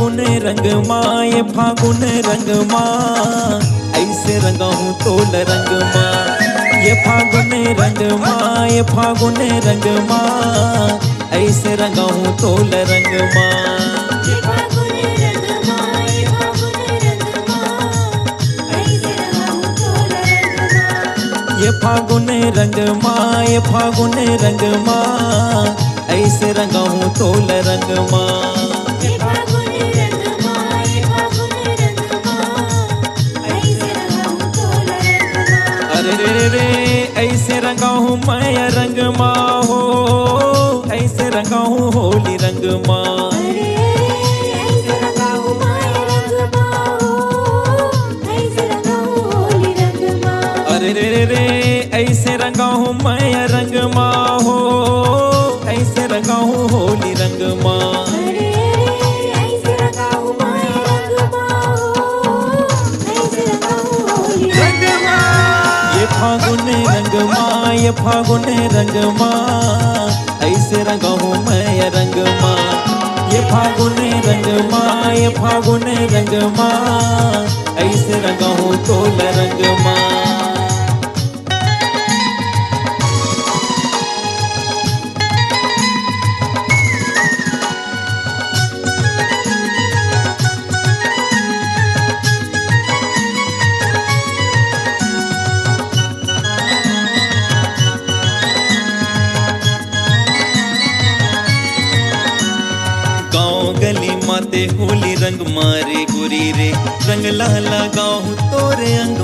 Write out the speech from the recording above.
फागुन रंग माँ, ये फागुन रंग माँ, ऐसे रंगा हूँ तोल रंग माँ। ये फागुन रंग माँ, ये फागुन रंग माँ, ऐसे रंगा हूँ तोल रंग माँ। ये फागुन रंग माँ, ये फागुन रंग माँ, ऐसे रंगा हूँ तोल रंग माँ। ये फागुन रंग माँ, ये फागुन रंग माँ, ऐसे रंगा हूँ तोल रंग माँ। ये फागुन रंग माँ, ये फागुन रंग माँ, ऐसे रंगा हूँ तोल रंग माँ। अरे रे रे ऐसे रंगा हूँ मैं रंग माँ हो, ऐसे रंगा हूँ होली रंग माँ। अरे ऐसे रंगा हूँ मैं रंग माँ हो, ऐसे रंगा हूँ होली रंग माँ। अरे रे ऐसे रंगा हूँ मैं रंग माँ हो, ऐसे रंगा हूँ होली रंग माँ। अरे ऐसे रंगा हूँ मैं रंग माँ हो, ऐसे रंगा हूँ होली रंग माँ। ये फागुन रंग माँ, ये फागुन रंग माँ, ऐसे रंगा हूँ मैं रंग माँ। ये फागुन रंग माँ, ये फागुन रंग माँ, ऐसे रंगा हूँ तोल रंग माँ। गाँव गली माते होली रंग मारे गुरी रे, रंग लाला गाँव तोरे अंग